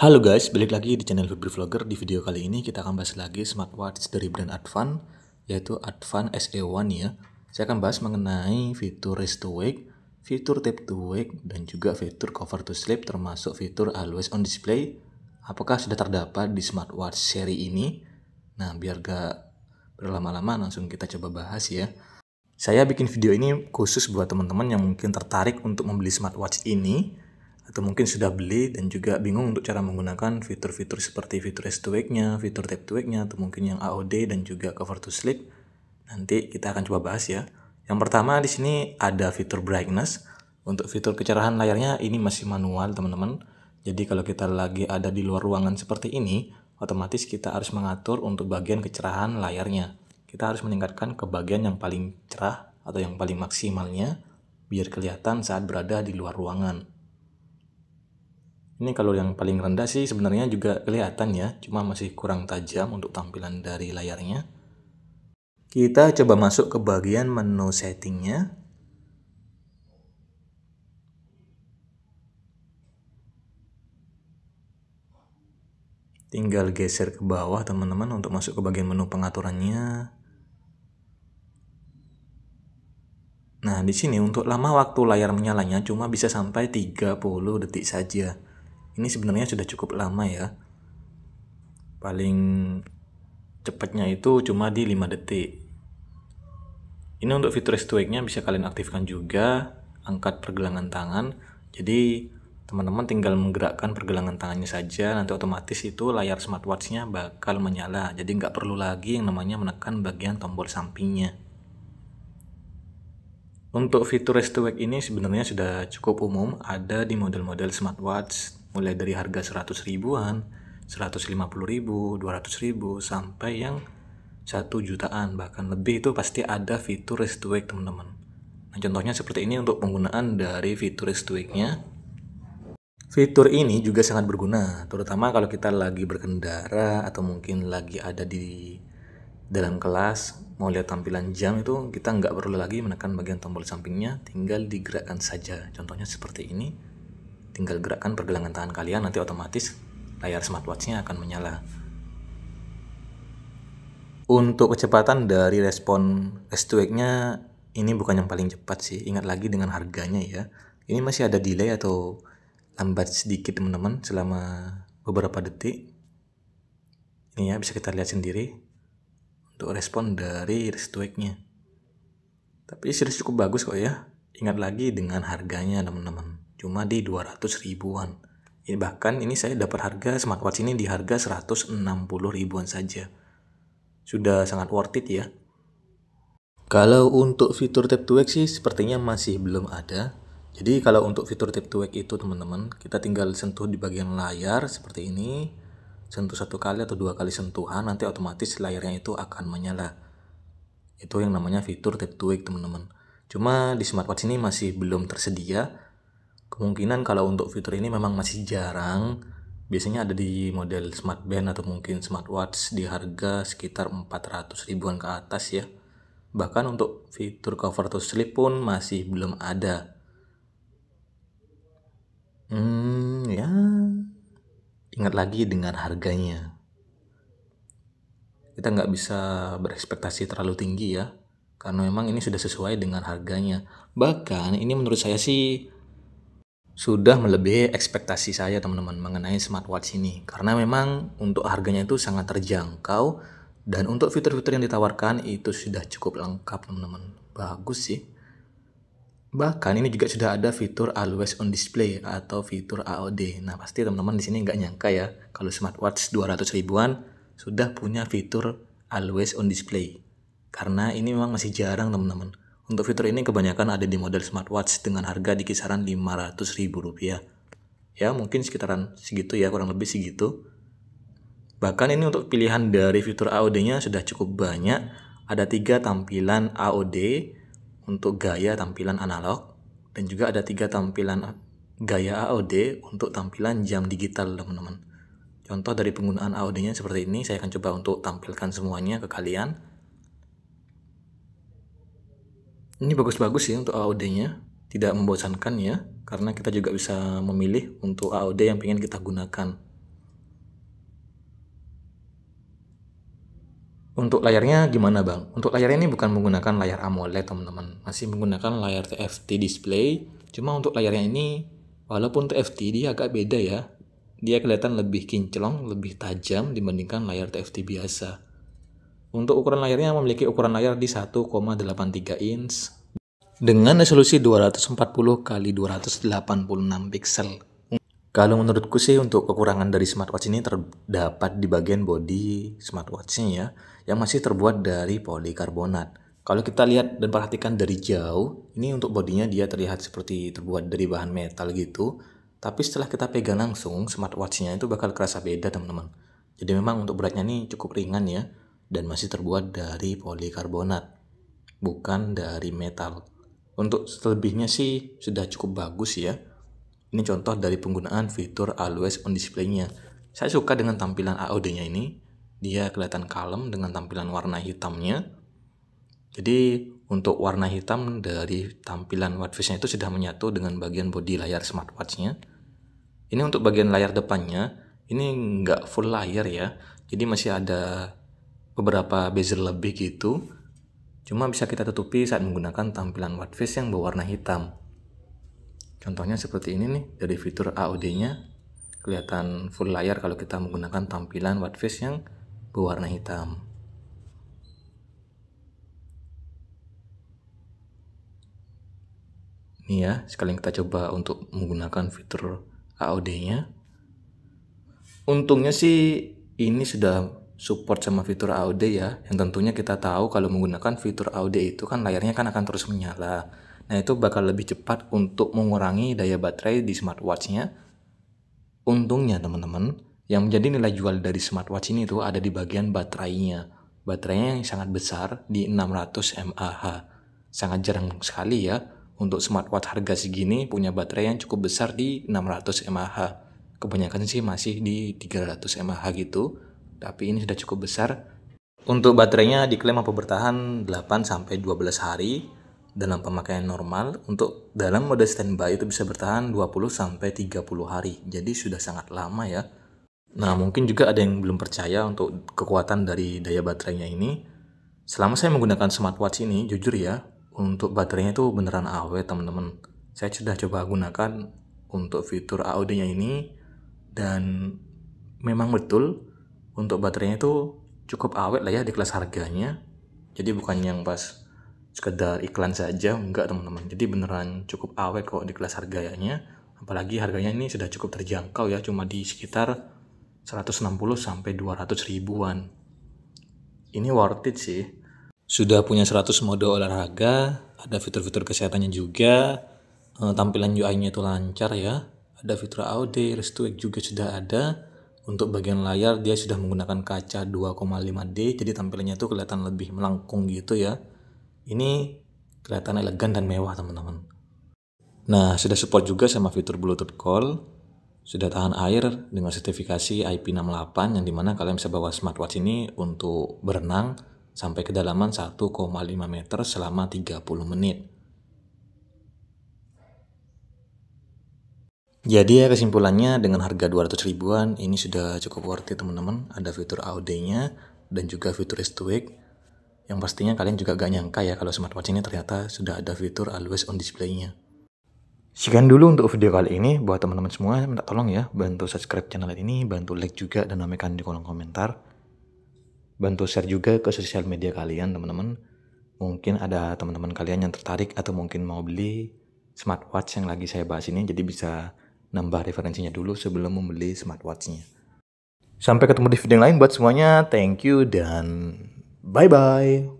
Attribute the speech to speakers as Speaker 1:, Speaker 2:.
Speaker 1: Halo guys, balik lagi di channel Febri Vlogger. Di video kali ini kita akan bahas lagi smartwatch dari brand Advan, yaitu Advan SE1 ya. Saya akan bahas mengenai fitur Rest to Wake, fitur Tap to Wake, dan juga fitur Cover to Sleep termasuk fitur Always on Display. Apakah sudah terdapat di smartwatch seri ini? Nah, biar gak berlama-lama langsung kita coba bahas ya. Saya bikin video ini khusus buat teman-teman yang mungkin tertarik untuk membeli smartwatch ini, atau mungkin sudah beli dan juga bingung untuk cara menggunakan fitur-fitur seperti fitur Rest to Wake-nya, fitur Tap to Wake-nya, atau mungkin yang AOD dan juga Cover to Sleep. Nanti kita akan coba bahas ya. Yang pertama di sini ada fitur brightness. Untuk fitur kecerahan layarnya ini masih manual teman-teman. Jadi kalau kita lagi ada di luar ruangan seperti ini, otomatis kita harus mengatur untuk bagian kecerahan layarnya. Kita harus meningkatkan ke bagian yang paling cerah atau yang paling maksimalnya biar kelihatan saat berada di luar ruangan. Ini kalau yang paling rendah sih sebenarnya juga kelihatan ya, cuma masih kurang tajam untuk tampilan dari layarnya. Kita coba masuk ke bagian menu settingnya. Tinggal geser ke bawah teman-teman untuk masuk ke bagian menu pengaturannya. Nah, di sini untuk lama waktu layar menyalanya cuma bisa sampai 30 detik saja. Ini sebenarnya sudah cukup lama ya. Paling cepatnya itu cuma di 5 detik. Ini untuk fitur Rest to Wake-nya bisa kalian aktifkan juga, angkat pergelangan tangan. Jadi teman-teman tinggal menggerakkan pergelangan tangannya saja, nanti otomatis itu layar smartwatch-nya bakal menyala. Jadi nggak perlu lagi yang namanya menekan bagian tombol sampingnya. Untuk fitur Rest to Wake ini sebenarnya sudah cukup umum, ada di model-model smartwatch mulai dari harga 100 ribuan, 150 ribu, 200 ribu, sampai yang 1 jutaan, bahkan lebih itu pasti ada fitur Rest to Wake teman-teman. Nah, contohnya seperti ini untuk penggunaan dari fitur Rest to Wake-nya. Fitur ini juga sangat berguna, terutama kalau kita lagi berkendara atau mungkin lagi ada di dalam kelas, mau lihat tampilan jam itu kita nggak perlu lagi menekan bagian tombol sampingnya, tinggal digerakkan saja. Contohnya seperti ini, tinggal gerakkan pergelangan tangan kalian, nanti otomatis layar smartwatch-nya akan menyala. Untuk kecepatan dari respon Rest to Wake-nya ini bukan yang paling cepat sih. Ingat lagi dengan harganya ya. Ini masih ada delay atau lambat sedikit teman-teman selama beberapa detik. Ini ya bisa kita lihat sendiri untuk respon dari Rest to Wake-nya. Tapi sudah cukup bagus kok ya. Ingat lagi dengan harganya teman-teman. Cuma di 200 ribuan. Ini bahkan ini saya dapat harga smartwatch ini di harga 160 ribuan saja. Sudah sangat worth it ya. Kalau untuk fitur Tap to Wake sih sepertinya masih belum ada. Jadi kalau untuk fitur Tap to Wake itu teman-teman, kita tinggal sentuh di bagian layar seperti ini. Sentuh 1 kali atau 2 kali sentuhan, nanti otomatis layarnya itu akan menyala. Itu yang namanya fitur Tap to Wake teman-teman. Cuma di smartwatch ini masih belum tersedia. Kemungkinan kalau untuk fitur ini memang masih jarang. Biasanya ada di model smart band atau mungkin smartwatch di harga sekitar 400 ribuan ke atas ya. Bahkan untuk fitur Cover to Sleep pun masih belum ada. Ya, ingat lagi dengan harganya. Kita nggak bisa berekspektasi terlalu tinggi ya, karena memang ini sudah sesuai dengan harganya. Bahkan ini menurut saya sih sudah melebihi ekspektasi saya teman-teman mengenai smartwatch ini. Karena memang untuk harganya itu sangat terjangkau dan untuk fitur-fitur yang ditawarkan itu sudah cukup lengkap teman-teman. Bagus sih. Bahkan ini juga sudah ada fitur Always on Display atau fitur AOD. Nah, pasti teman-teman di sini nggak nyangka ya kalau smartwatch 200 ribuan sudah punya fitur Always on Display. Karena ini memang masih jarang teman-teman. Untuk fitur ini kebanyakan ada di model smartwatch dengan harga di kisaran 500 ribu rupiah. Ya, mungkin sekitaran segitu ya, kurang lebih segitu. Bahkan ini untuk pilihan dari fitur AOD-nya sudah cukup banyak. Ada 3 tampilan AOD untuk gaya tampilan analog, dan juga ada 3 tampilan gaya AOD untuk tampilan jam digital teman-teman. Contoh dari penggunaan AOD-nya seperti ini, saya akan coba untuk tampilkan semuanya ke kalian. Ini bagus-bagus sih untuk AOD-nya, tidak membosankan ya, karena kita juga bisa memilih untuk AOD yang ingin kita gunakan. Untuk layarnya gimana bang? Untuk layarnya ini bukan menggunakan layar AMOLED teman-teman, masih menggunakan layar TFT display. Cuma untuk layarnya ini, walaupun TFT dia agak beda ya. Dia kelihatan lebih kinclong, lebih tajam dibandingkan layar TFT biasa. Untuk ukuran layarnya memiliki ukuran layar di 1,83 inch dengan resolusi 240 x 286 pixel. Kalau menurutku sih untuk kekurangan dari smartwatch ini terdapat di bagian bodi smartwatchnya ya, yang masih terbuat dari polikarbonat. Kalau kita lihat dan perhatikan dari jauh, ini untuk bodinya dia terlihat seperti terbuat dari bahan metal gitu. Tapi setelah kita pegang langsung, smartwatchnya itu bakal kerasa beda teman-teman. Jadi memang untuk beratnya ini cukup ringan ya, dan masih terbuat dari polikarbonat, bukan dari metal. Untuk selebihnya sih sudah cukup bagus ya. Ini contoh dari penggunaan fitur Always On Display-nya. Saya suka dengan tampilan AOD-nya ini. Dia kelihatan kalem dengan tampilan warna hitamnya. Jadi untuk warna hitam dari tampilan watchface-nya itu sudah menyatu dengan bagian bodi layar smartwatch-nya. Ini untuk bagian layar depannya, ini nggak full layar ya. Jadi masih ada beberapa bezel lebih gitu. Cuma bisa kita tutupi saat menggunakan tampilan watchface yang berwarna hitam. Contohnya seperti ini nih, dari fitur AOD-nya kelihatan full layar kalau kita menggunakan tampilan watchface yang berwarna hitam. Ini ya, sekalian kita coba untuk menggunakan fitur AOD-nya. Untungnya sih ini sudah support sama fitur AOD ya, yang tentunya kita tahu kalau menggunakan fitur AOD itu kan layarnya kan akan terus menyala. Nah itu bakal lebih cepat untuk mengurangi daya baterai di smartwatch-nya. Untungnya teman-teman, yang menjadi nilai jual dari smartwatch ini tuh ada di bagian baterainya. Baterainya yang sangat besar di 600 mAh. Sangat jarang sekali ya untuk smartwatch harga segini punya baterai yang cukup besar di 600 mAh. Kebanyakan sih masih di 300 mAh gitu, tapi ini sudah cukup besar. Untuk baterainya diklaim mampu bertahan 8-12 hari dalam pemakaian normal. Untuk dalam mode standby itu bisa bertahan 20-30 hari. Jadi sudah sangat lama ya. Nah, mungkin juga ada yang belum percaya untuk kekuatan dari daya baterainya ini. Selama saya menggunakan smartwatch ini, jujur ya, untuk baterainya itu beneran awet teman-teman. Saya sudah coba gunakan untuk fitur AOD-nya ini, dan memang betul untuk baterainya itu cukup awet lah ya di kelas harganya. Jadi bukan yang pas sekedar iklan saja, enggak teman-teman. Jadi beneran cukup awet kok di kelas harganya. Apalagi harganya ini sudah cukup terjangkau ya, cuma di sekitar 160-200 ribuan. Ini worth it sih. Sudah punya 100 mode olahraga, ada fitur-fitur kesehatannya juga. Tampilan UI-nya itu lancar ya. Ada fitur AOD, Restore juga sudah ada. Untuk bagian layar dia sudah menggunakan kaca 2,5D, jadi tampilannya itu kelihatan lebih melengkung gitu ya. Ini kelihatan elegan dan mewah teman-teman. Nah, sudah support juga sama fitur Bluetooth call. Sudah tahan air dengan sertifikasi IP68, yang dimana kalian bisa bawa smartwatch ini untuk berenang sampai kedalaman 1,5 meter selama 30 menit. Jadi ya kesimpulannya, dengan harga 200 ribuan ini sudah cukup worth it teman-teman. Ada fitur AOD-nya dan juga fitur Restore. Yang pastinya kalian juga gak nyangka ya kalau smartwatch ini ternyata sudah ada fitur Always On Display-nya. Sekian dulu untuk video kali ini. Buat teman-teman semua, minta tolong ya bantu subscribe channel ini, bantu like juga dan ramekan di kolom komentar. Bantu share juga ke sosial media kalian teman-teman. Mungkin ada teman-teman kalian yang tertarik atau mungkin mau beli smartwatch yang lagi saya bahas ini, jadi bisa nambah referensinya dulu sebelum membeli smartwatchnya. Sampai ketemu di video yang lain buat semuanya. Thank you dan bye-bye.